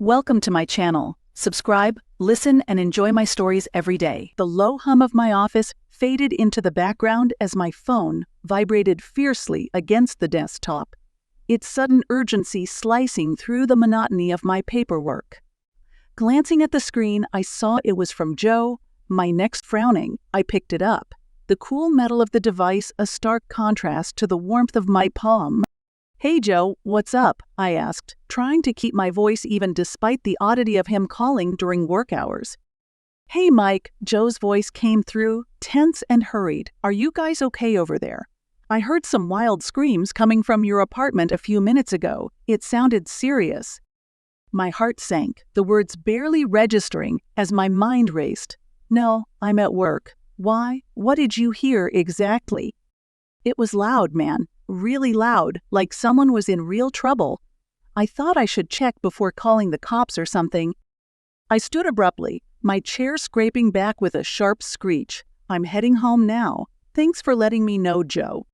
Welcome to my channel. Subscribe, listen, and enjoy my stories every day. The low hum of my office faded into the background as my phone vibrated fiercely against the desktop, its sudden urgency slicing through the monotony of my paperwork. Glancing at the screen, I saw it was from Joe. My next frowning, I picked it up. The cool metal of the device a stark contrast to the warmth of my palm. "Hey Joe, what's up?" I asked, trying to keep my voice even despite the oddity of him calling during work hours. "Hey Mike," Joe's voice came through, tense and hurried. "Are you guys okay over there? I heard some wild screams coming from your apartment a few minutes ago. It sounded serious." My heart sank, the words barely registering as my mind raced. "No, I'm at work." "Why? What did you hear exactly?" "It was loud, man. Really loud, like someone was in real trouble. I thought I should check before calling the cops or something." I stood abruptly, my chair scraping back with a sharp screech. "I'm heading home now. Thanks for letting me know, Joe."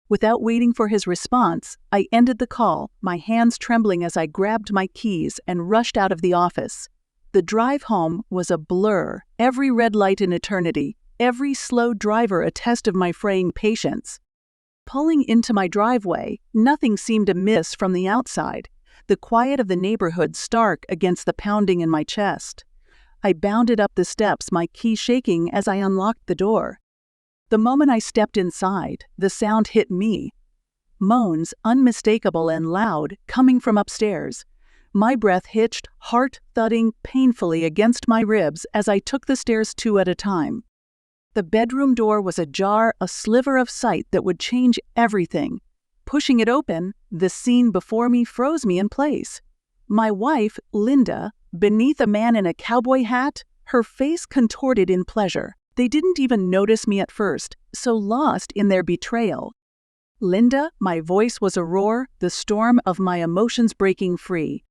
Without waiting for his response, I ended the call, my hands trembling as I grabbed my keys and rushed out of the office. The drive home was a blur, every red light an eternity, every slow driver a test of my fraying patience. Pulling into my driveway, nothing seemed amiss from the outside, the quiet of the neighborhood stark against the pounding in my chest. I bounded up the steps, my key shaking as I unlocked the door. The moment I stepped inside, the sound hit me. Moans, unmistakable and loud, coming from upstairs. My breath hitched, heart thudding painfully against my ribs as I took the stairs two at a time. The bedroom door was ajar, a sliver of sight that would change everything. Pushing it open, the scene before me froze me in place. My wife, Linda, beneath a man in a cowboy hat, her face contorted in pleasure. They didn't even notice me at first, so lost in their betrayal. "Linda," my voice was a roar, the storm of my emotions breaking free.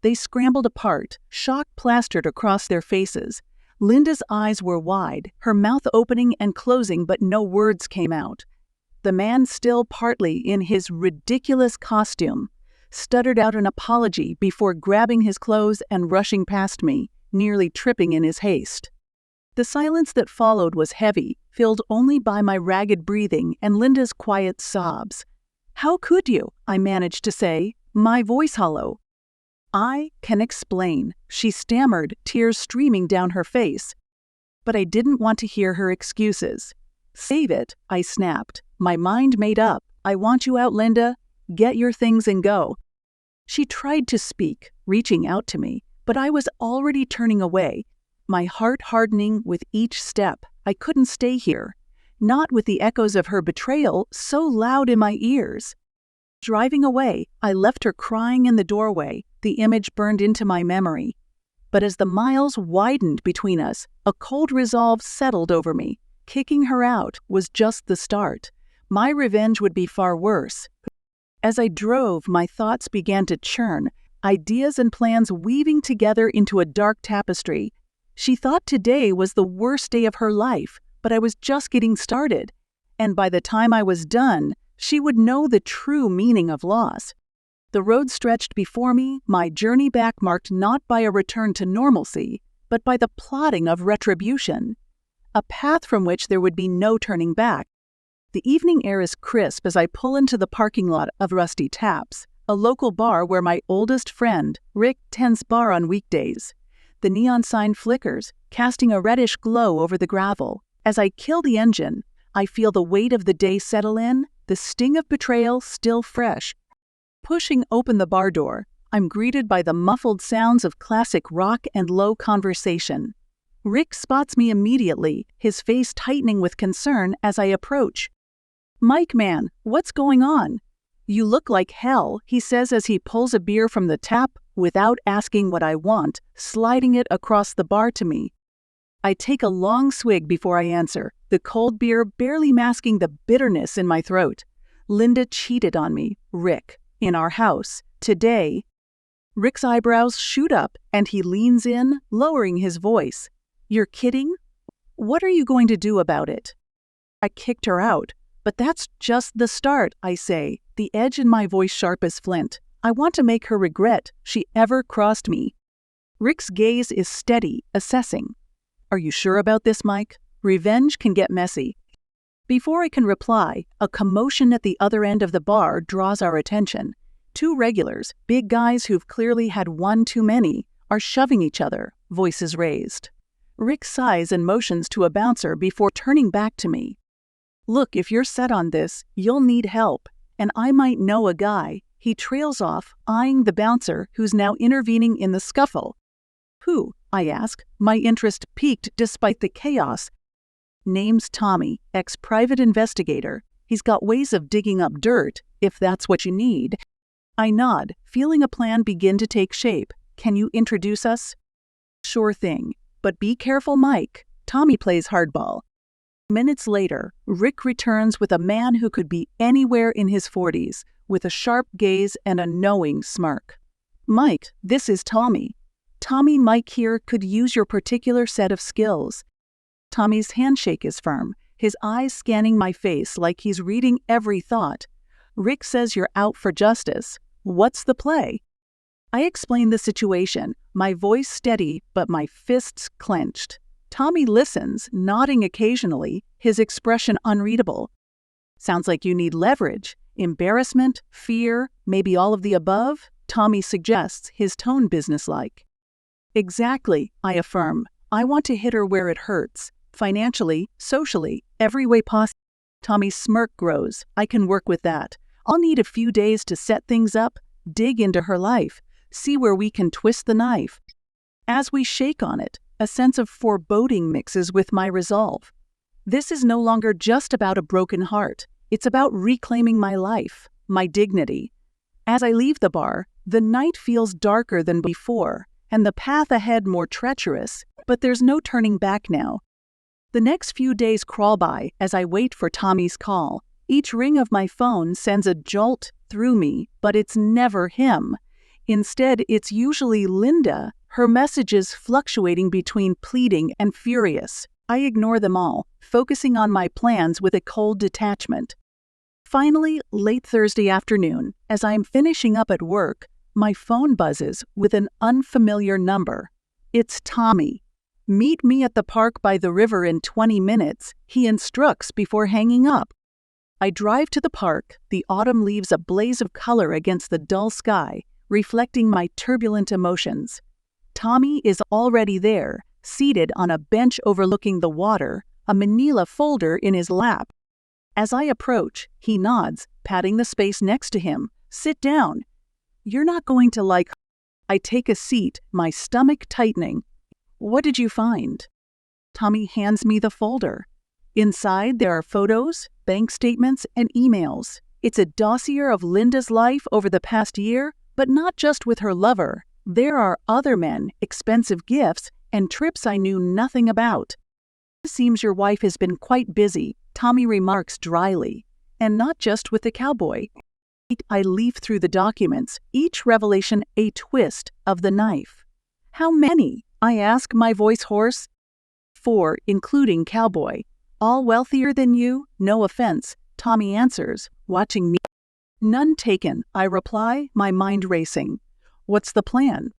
They scrambled apart, shock plastered across their faces. Linda's eyes were wide, her mouth opening and closing, but no words came out. The man, still partly in his ridiculous costume, stuttered out an apology before grabbing his clothes and rushing past me, nearly tripping in his haste. The silence that followed was heavy, filled only by my ragged breathing and Linda's quiet sobs. "How could you?" I managed to say, my voice hollow. "I can explain," she stammered, tears streaming down her face. But I didn't want to hear her excuses. "Save it," I snapped, my mind made up. "I want you out, Linda. Get your things and go." She tried to speak, reaching out to me, but I was already turning away, my heart hardening with each step. I couldn't stay here, not with the echoes of her betrayal so loud in my ears. Driving away, I left her crying in the doorway, the image burned into my memory. But as the miles widened between us, a cold resolve settled over me. Kicking her out was just the start. My revenge would be far worse. As I drove, my thoughts began to churn, ideas and plans weaving together into a dark tapestry. She thought today was the worst day of her life, but I was just getting started. And by the time I was done, she would know the true meaning of loss. The road stretched before me, my journey back marked not by a return to normalcy, but by the plotting of retribution. A path from which there would be no turning back. The evening air is crisp as I pull into the parking lot of Rusty Taps, a local bar where my oldest friend, Rick, tends bar on weekdays. The neon sign flickers, casting a reddish glow over the gravel. As I kill the engine, I feel the weight of the day settle in, the sting of betrayal still fresh. Pushing open the bar door, I'm greeted by the muffled sounds of classic rock and low conversation. Rick spots me immediately, his face tightening with concern as I approach. "Mike, man, what's going on? You look like hell," he says as he pulls a beer from the tap without asking what I want, sliding it across the bar to me. I take a long swig before I answer, the cold beer barely masking the bitterness in my throat. "Linda cheated on me, Rick, in our house, today." Rick's eyebrows shoot up and he leans in, lowering his voice. "You're kidding? What are you going to do about it?" "I kicked her out, but that's just the start," I say, the edge in my voice sharp as flint. I want to make her regret she ever crossed me. Rick's gaze is steady, assessing. Are you sure about this, Mike? Revenge can get messy. Before I can reply, a commotion at the other end of the bar draws our attention. Two regulars, big guys who've clearly had one too many, are shoving each other, voices raised. Rick sighs and motions to a bouncer before turning back to me. Look, if you're set on this, you'll need help, and I might know a guy. He trails off, eyeing the bouncer who's now intervening in the scuffle. Who? I ask, my interest piqued despite the chaos. Name's Tommy, ex-private investigator. He's got ways of digging up dirt, if that's what you need. I nod, feeling a plan begin to take shape. Can you introduce us? Sure thing, but be careful, Mike. Tommy plays hardball. Minutes later, Rick returns with a man who could be anywhere in his 40s, with a sharp gaze and a knowing smirk. Mike, this is Tommy. Tommy, Mike here could use your particular set of skills. Tommy's handshake is firm, his eyes scanning my face like he's reading every thought. Rick says you're out for justice. What's the play? I explain the situation, my voice steady but my fists clenched. Tommy listens, nodding occasionally, his expression unreadable. Sounds like you need leverage. Embarrassment, fear, maybe all of the above? Tommy suggests, his tone businesslike. Exactly, I affirm. I want to hit her where it hurts. Financially, socially, every way possible. Tommy's smirk grows. I can work with that. I'll need a few days to set things up, dig into her life, see where we can twist the knife. As we shake on it, a sense of foreboding mixes with my resolve. This is no longer just about a broken heart. It's about reclaiming my life, my dignity. As I leave the bar, the night feels darker than before, and the path ahead more treacherous, but there's no turning back now. The next few days crawl by as I wait for Tommy's call. Each ring of my phone sends a jolt through me, but it's never him. Instead, it's usually Linda, her messages fluctuating between pleading and furious. I ignore them all, focusing on my plans with a cold detachment. Finally, late Thursday afternoon, as I'm finishing up at work, my phone buzzes with an unfamiliar number. It's Tommy. Meet me at the park by the river in 20 minutes, he instructs before hanging up. I drive to the park, the autumn leaves a blaze of color against the dull sky, reflecting my turbulent emotions. Tommy is already there, seated on a bench overlooking the water, a manila folder in his lap. As I approach, he nods, patting the space next to him. Sit down. You're not going to like... I take a seat, my stomach tightening. What did you find? Tommy hands me the folder. Inside there are photos, bank statements, and emails. It's a dossier of Linda's life over the past year, but not just with her lover. There are other men, expensive gifts, and trips I knew nothing about. It seems your wife has been quite busy, Tommy remarks dryly. And not just with the cowboy. I leaf through the documents, each revelation a twist of the knife. How many? I ask, my voice hoarse. 4, including cowboy. All wealthier than you? No offense, Tommy answers, watching me. None taken, I reply, my mind racing. What's the plan?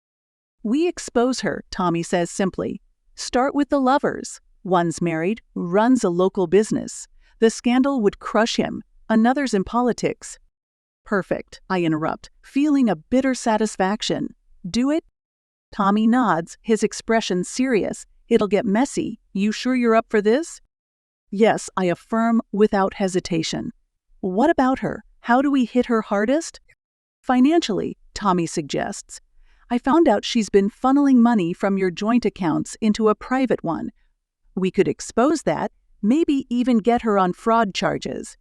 We expose her, Tommy says simply. Start with the lovers. One's married, runs a local business. The scandal would crush him. Another's in politics. Perfect, I interrupt, feeling a bitter satisfaction. Do it? Tommy nods, his expression serious. It'll get messy. You sure you're up for this? Yes, I affirm without hesitation. What about her? How do we hit her hardest? Financially, Tommy suggests. I found out she's been funneling money from your joint accounts into a private one. We could expose that, maybe even get her on fraud charges.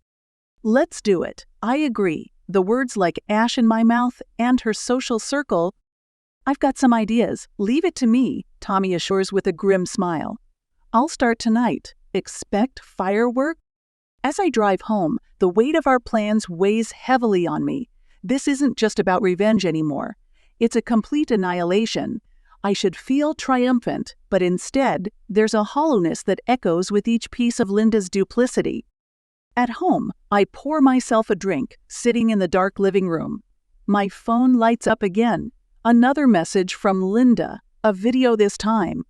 Let's do it. I agree. The words like ash in my mouth and her social circle. I've got some ideas. Leave it to me, Tommy assures with a grim smile. I'll start tonight. Expect fireworks? As I drive home, the weight of our plans weighs heavily on me. This isn't just about revenge anymore. It's a complete annihilation. I should feel triumphant, but instead, there's a hollowness that echoes with each piece of Linda's duplicity. At home, I pour myself a drink, sitting in the dark living room. My phone lights up again. Another message from Linda, a video this time.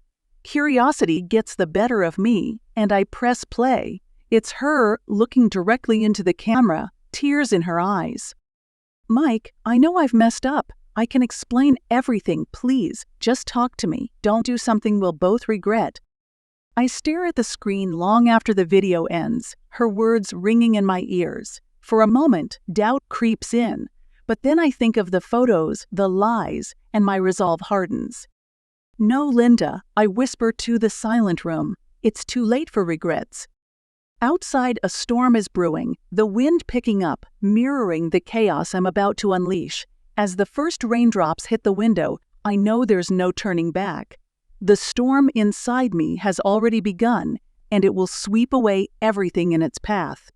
Curiosity gets the better of me, and I press play. It's her looking directly into the camera, tears in her eyes. Mike, I know I've messed up. I can explain everything, please. Just talk to me. Don't do something we'll both regret. I stare at the screen long after the video ends, her words ringing in my ears. For a moment, doubt creeps in, but then I think of the photos, the lies, and my resolve hardens. No, Linda, I whisper to the silent room. It's too late for regrets. Outside, a storm is brewing, the wind picking up, mirroring the chaos I'm about to unleash. As the first raindrops hit the window, I know there's no turning back. The storm inside me has already begun, and it will sweep away everything in its path.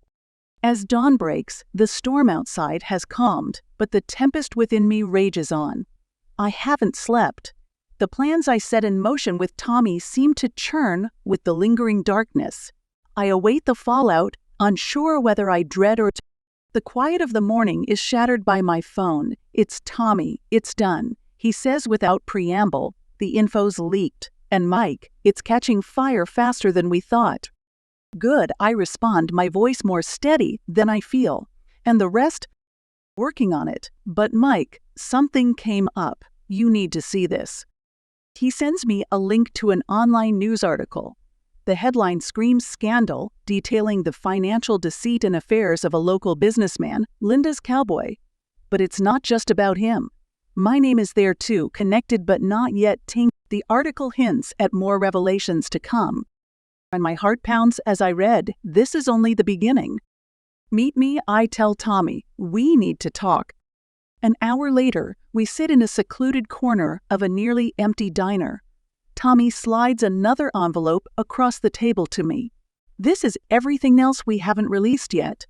As dawn breaks, the storm outside has calmed, but the tempest within me rages on. I haven't slept. The plans I set in motion with Tommy seem to churn with the lingering darkness. I await the fallout, unsure whether I dread or... The quiet of the morning is shattered by my phone. It's Tommy. It's done. He says without preamble, the info's leaked. And Mike, it's catching fire faster than we thought. Good, I respond, my voice more steady than I feel. And the rest? Working on it. But Mike, something came up. You need to see this. He sends me a link to an online news article. The headline screams scandal, detailing the financial deceit and affairs of a local businessman, Linda's cowboy. But it's not just about him. My name is there too, connected but not yet tainted. The article hints at more revelations to come. And my heart pounds as I read, this is only the beginning. Meet me, I tell Tommy. We need to talk. An hour later, we sit in a secluded corner of a nearly empty diner. Tommy slides another envelope across the table to me. This is everything else we haven't released yet.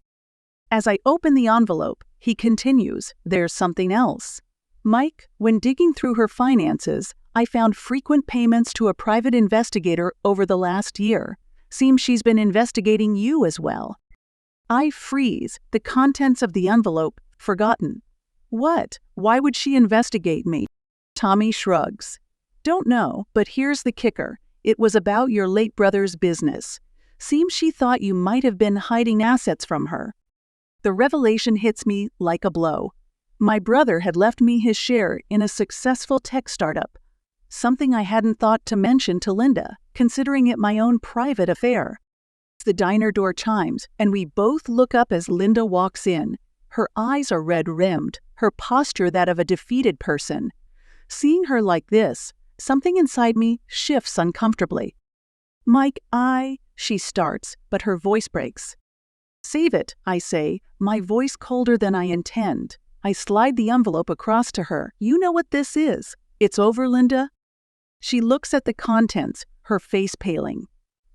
As I open the envelope, he continues, there's something else. Mike, when digging through her finances, I found frequent payments to a private investigator over the last year. Seems she's been investigating you as well. I freeze, the contents of the envelope forgotten. What? Why would she investigate me? Tommy shrugs. Don't know, but here's the kicker. It was about your late brother's business. Seems she thought you might have been hiding assets from her. The revelation hits me like a blow. My brother had left me his share in a successful tech startup. Something I hadn't thought to mention to Linda, considering it my own private affair. The diner door chimes, and we both look up as Linda walks in. Her eyes are red-rimmed, her posture that of a defeated person. Seeing her like this, something inside me shifts uncomfortably. Mike, she starts, but her voice breaks. Save it, I say, my voice colder than I intend. I slide the envelope across to her. You know what this is. It's over, Linda. She looks at the contents, her face paling.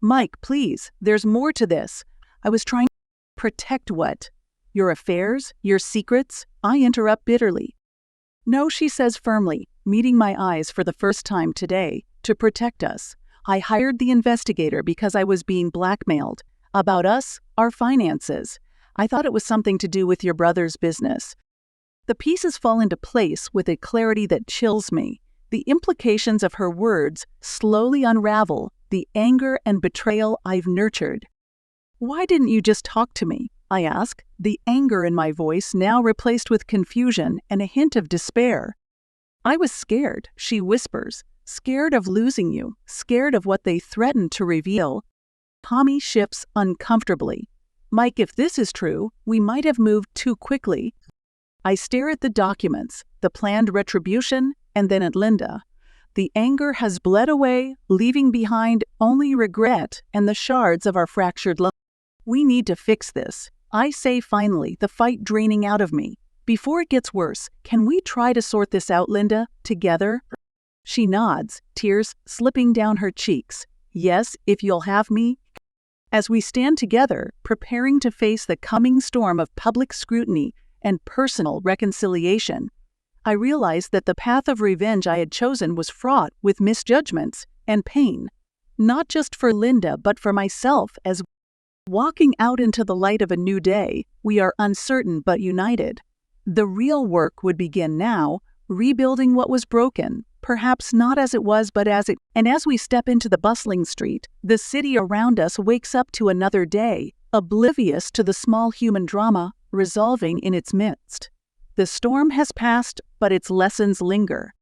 Mike, please, there's more to this. I was trying to protect what? Your affairs? Your secrets? I interrupt bitterly. No, she says firmly, meeting my eyes for the first time today, to protect us. I hired the investigator because I was being blackmailed. About us, our finances. I thought it was something to do with your brother's business. The pieces fall into place with a clarity that chills me. The implications of her words slowly unravel the anger and betrayal I've nurtured. Why didn't you just talk to me? I ask, the anger in my voice now replaced with confusion and a hint of despair. I was scared, she whispers, scared of losing you, scared of what they threatened to reveal. Tommy shifts uncomfortably. Mike, if this is true, we might have moved too quickly. I stare at the documents, the planned retribution, and then at Linda. The anger has bled away, leaving behind only regret and the shards of our fractured love. We need to fix this. I say finally, the fight draining out of me. Before it gets worse, can we try to sort this out, Linda, together? She nods, tears slipping down her cheeks. Yes, if you'll have me. As we stand together, preparing to face the coming storm of public scrutiny and personal reconciliation, I realized that the path of revenge I had chosen was fraught with misjudgments and pain, not just for Linda but for myself as walking out into the light of a new day, we are uncertain but united. The real work would begin now, rebuilding what was broken, perhaps not as it was but as it. And as we step into the bustling street, the city around us wakes up to another day, oblivious to the small human drama resolving in its midst. The storm has passed, but its lessons linger.